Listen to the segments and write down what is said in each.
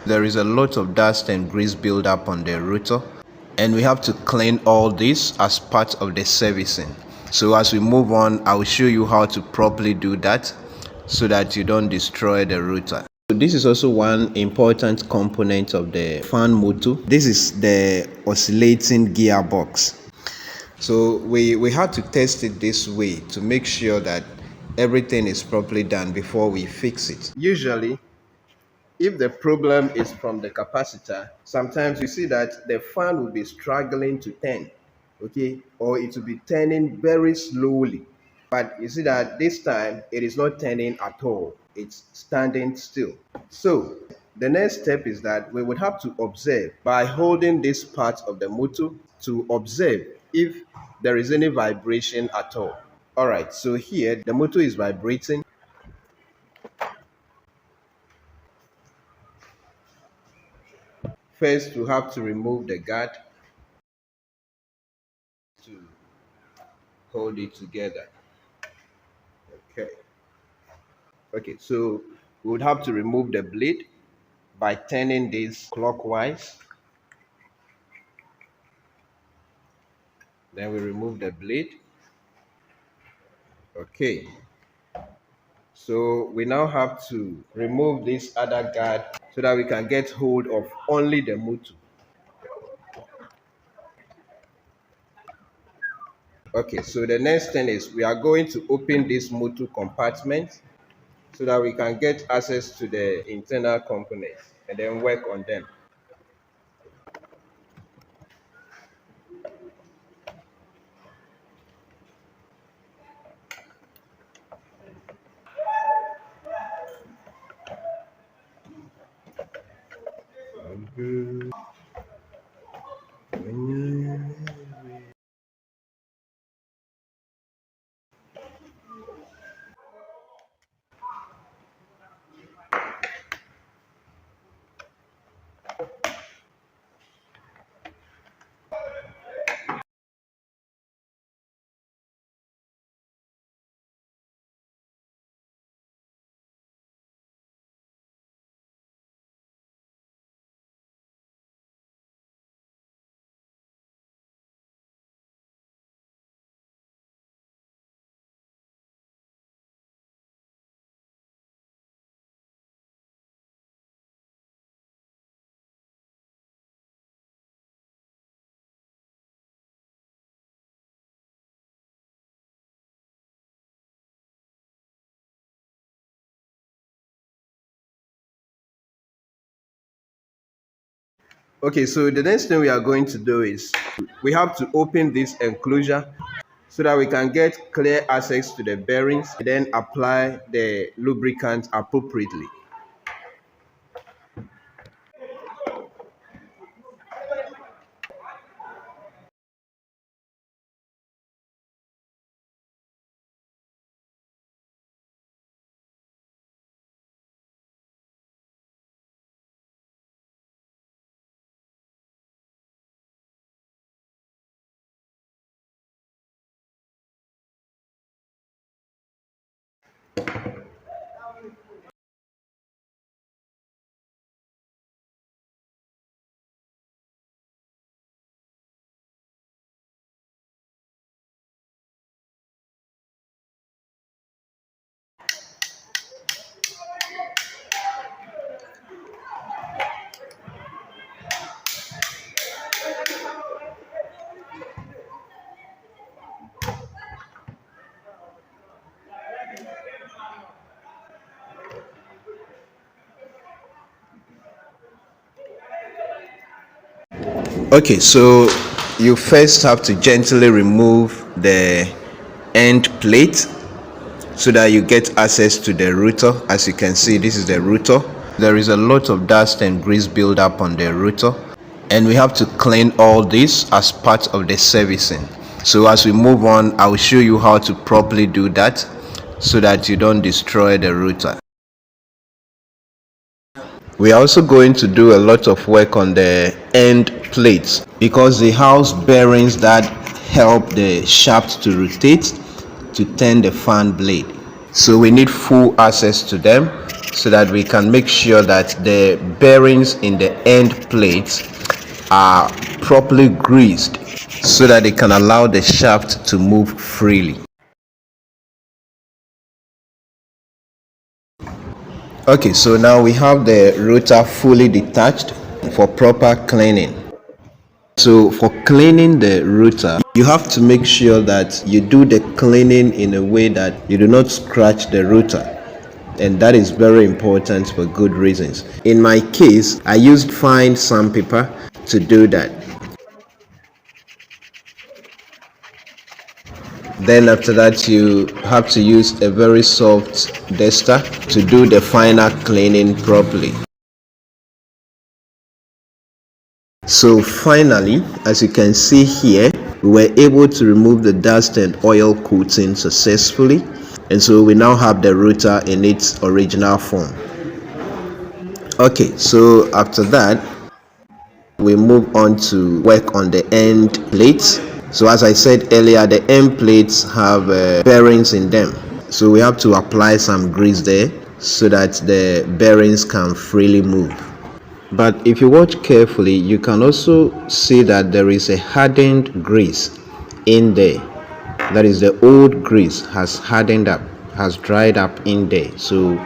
There is a lot of dust and grease buildup on the rotor, and we have to clean all this as part of the servicing. So as we move on, I will show you how to properly do that so that you don't destroy the rotor. So this is also one important component of the fan motor. This is the oscillating gearbox. So we had to test it this way to make sure that everything is properly done before we fix it. Usually, if the problem is from the capacitor, sometimes you see that the fan will be struggling to turn, okay, or it will be turning very slowly. But you see that this time it is not turning at all, it's standing still. So the next step is that we would have to observe by holding this part of the motor to observe if there is any vibration at all. All right, so here the motor is vibrating. First, we have to remove the guard to hold it together. Okay, so we would have to remove the blade by turning this clockwise. Then we remove the blade. Okay, so we now have to remove this other guard so that we can get hold of only the motor. Okay, so the next thing is we are going to open this motor compartment so that we can get access to the internal components and then work on them. Okay, so the next thing we are going to do is we have to open this enclosure so that we can get clear access to the bearings and then apply the lubricant appropriately. Okay, so you first have to gently remove the end plate so that you get access to the rotor. As you can see, this is the rotor. There is a lot of dust and grease buildup on the rotor, and we have to clean all this as part of the servicing. So as we move on, I will show you how to properly do that so that you don't destroy the rotor. We are also going to do a lot of work on the end plates because they house bearings that help the shaft to rotate to turn the fan blade. So we need full access to them so that we can make sure that the bearings in the end plates are properly greased so that they can allow the shaft to move freely. Okay, so now we have the rotor fully detached for proper cleaning. So for cleaning the rotor, you have to make sure that you do the cleaning in a way that you do not scratch the rotor. And that is very important for good reasons. In my case, I used fine sandpaper to do that. Then after that, you have to use a very soft duster to do the final cleaning properly. So finally, as you can see here, we were able to remove the dust and oil coating successfully, and so we now have the rotor in its original form. Okay, so after that, we move on to work on the end plates. So as I said earlier, the end plates have bearings in them, so we have to apply some grease there so that the bearings can freely move. But if you watch carefully, you can also see that there is a hardened grease in there. That is, the old grease has hardened up, has dried up in there. So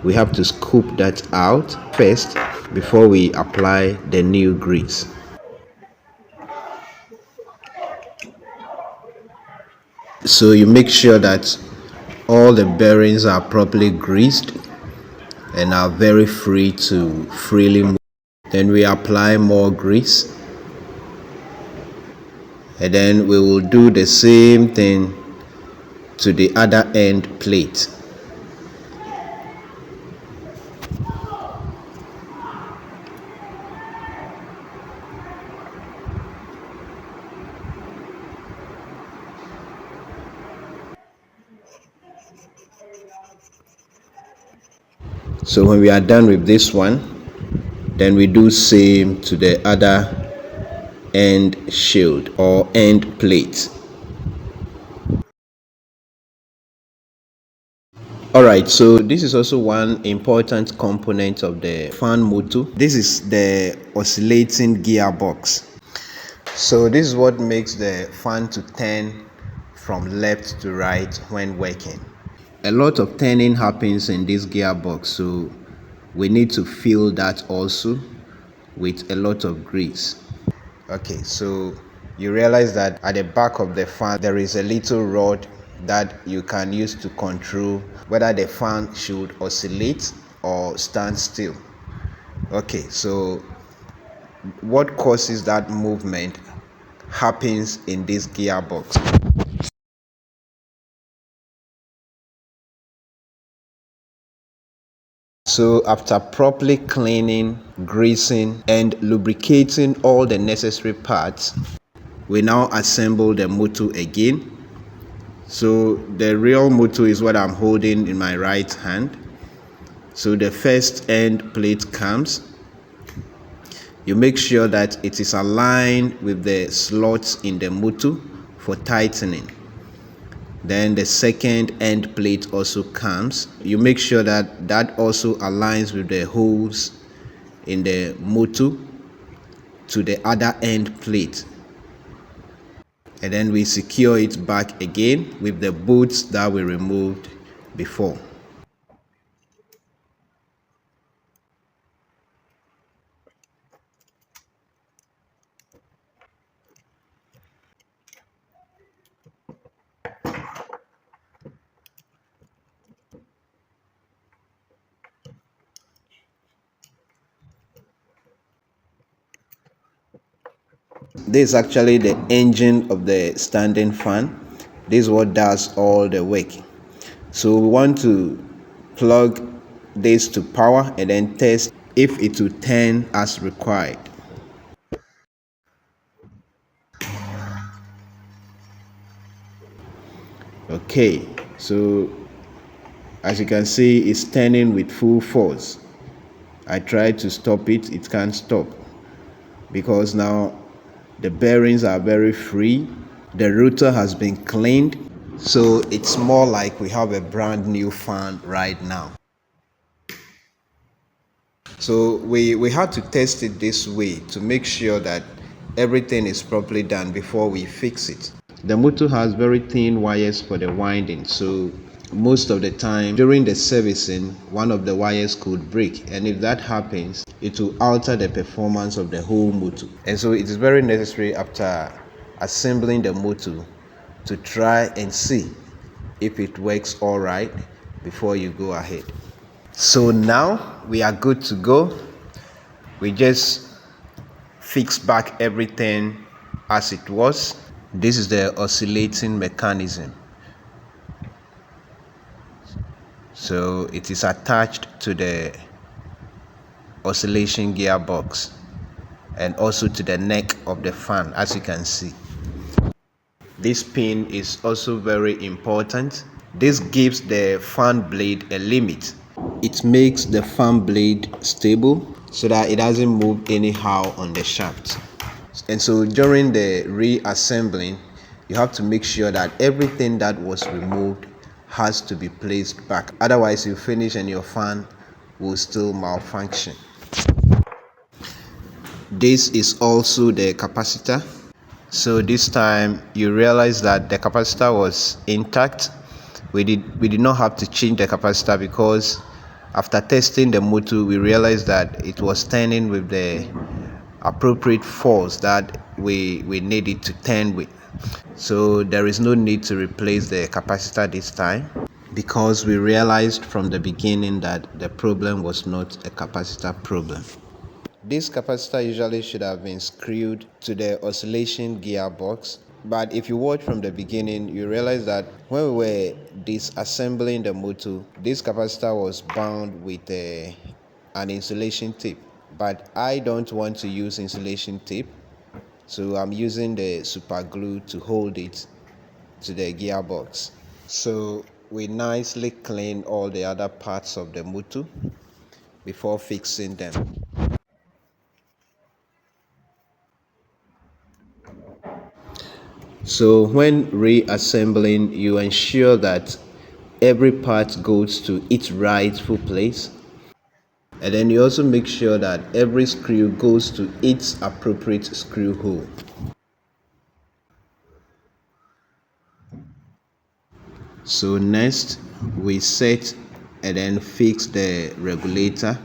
we have to scoop that out first before we apply the new grease. So you make sure that all the bearings are properly greased and are very free to freely move. Then we apply more grease, and then we will do the same thing to the other end plate. So when we are done with this one, then we do same to the other end shield or end plate. Alright, so this is also one important component of the fan motor. This is the oscillating gearbox. So this is what makes the fan to turn from left to right when working. A lot of turning happens in this gearbox, so we need to fill that also with a lot of grease. Okay, so you realize that at the back of the fan there is a little rod that you can use to control whether the fan should oscillate or stand still. Okay, so what causes that movement happens in this gearbox. So after properly cleaning, greasing and lubricating all the necessary parts, we now assemble the motor again. So the real motor is what I'm holding in my right hand. So the first end plate comes. You make sure that it is aligned with the slots in the motor for tightening. Then the second end plate also comes. You make sure that that also aligns with the holes in the motor to the other end plate. And then we secure it back again with the bolts that we removed before. This is actually the engine of the standing fan. This is what does all the work. So we want to plug this to power and then test if it will turn as required. Okay, so as you can see, it's turning with full force. I tried to stop it, it can't stop because now the bearings are very free. The rotor has been cleaned, so it's more like we have a brand new fan right now. So we had to test it this way to make sure that everything is properly done before we fix it. The motor has very thin wires for the winding, so most of the time during the servicing one of the wires could break, and if that happens it will alter the performance of the whole motor. And so it is very necessary after assembling the motor to try and see if it works all right before you go ahead. So now we are good to go. We just fix back everything as it was. This is the oscillating mechanism. So it is attached to the oscillation gearbox and also to the neck of the fan, as you can see. This pin is also very important. This gives the fan blade a limit. It makes the fan blade stable so that it doesn't move anyhow on the shaft. And so during the reassembling, you have to make sure that everything that was removed has to be placed back. Otherwise, you finish and your fan will still malfunction. This is also the capacitor. So this time you realize that the capacitor was intact. We did not have to change the capacitor because after testing the motor we realized that it was turning with the appropriate force that we needed to turn with. So there is no need to replace the capacitor this time because we realized from the beginning that the problem was not a capacitor problem. This capacitor usually should have been screwed to the oscillation gearbox, but if you watch from the beginning you realize that when we were disassembling the motor, this capacitor was bound with an insulation tape, but I don't want to use insulation tape, so I'm using the super glue to hold it to the gearbox. So we nicely clean all the other parts of the motor before fixing them. So when reassembling, you ensure that every part goes to its rightful place, and then you also make sure that every screw goes to its appropriate screw hole. So next we set and then fix the regulator.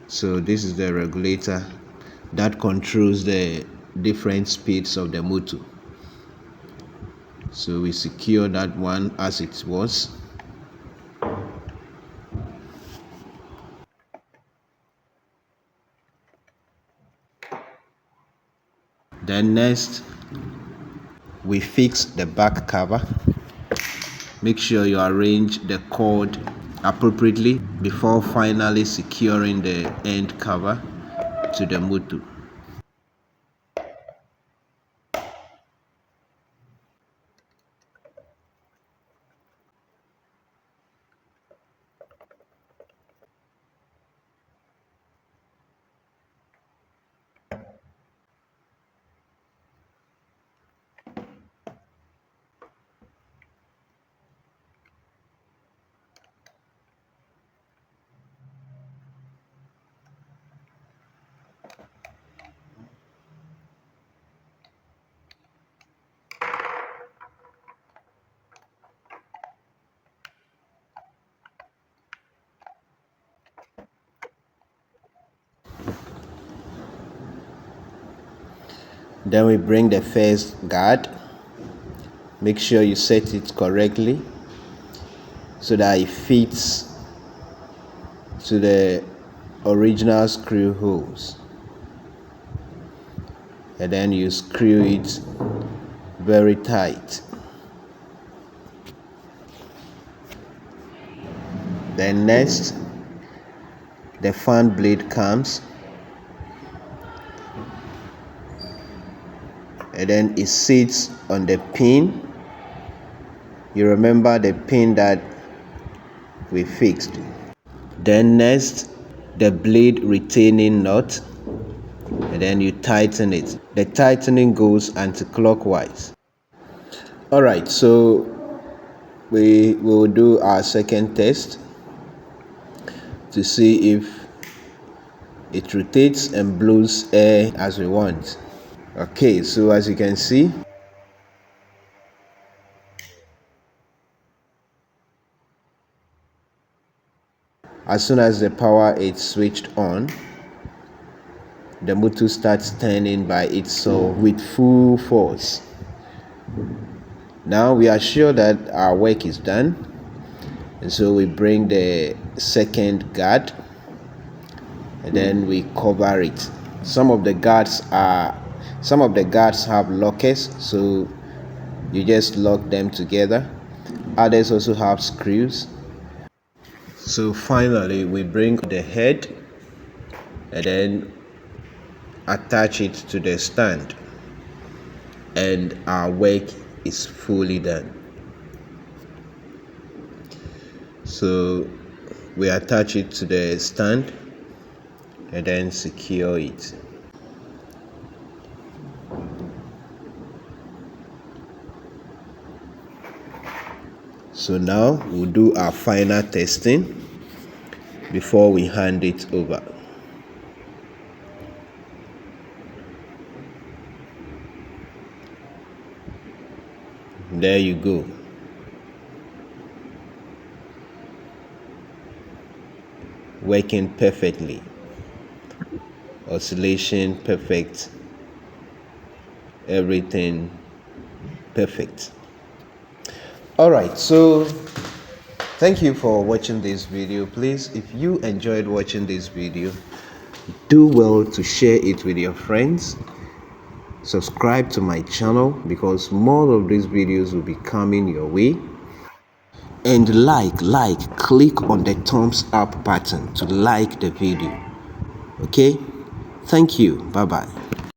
So this is the regulator that controls the different speeds of the motor. So we secure that one as it was. Then next we fix the back cover. Make sure you arrange the cord appropriately before finally securing the end cover to the motor. Then we bring the first guard. Make sure you set it correctly so that it fits to the original screw holes, and then you screw it very tight. Then next the fan blade comes, and then it sits on the pin. You remember the pin that we fixed. Then next the blade retaining nut, and then you tighten it. The tightening goes anti-clockwise. Alright, so we will do our second test to see if it rotates and blows air as we want. Okay, so as you can see, as soon as the power is switched on, the motor starts turning by itself with full force. Now we are sure that our work is done, and so we bring the second guard and then we cover it. Some of the guards have lockers, so you just lock them together. Others also have screws. So finally we bring the head and then attach it to the stand, and our work is fully done. So we attach it to the stand and then secure it. So now we'll do our final testing before we hand it over. There you go. Working perfectly. Oscillation perfect. Everything perfect. Alright, so thank you for watching this video. Please, if you enjoyed watching this video, do well to share it with your friends. Subscribe to my channel because more of these videos will be coming your way. And click on the thumbs up button to like the video. Okay, thank you. Bye bye.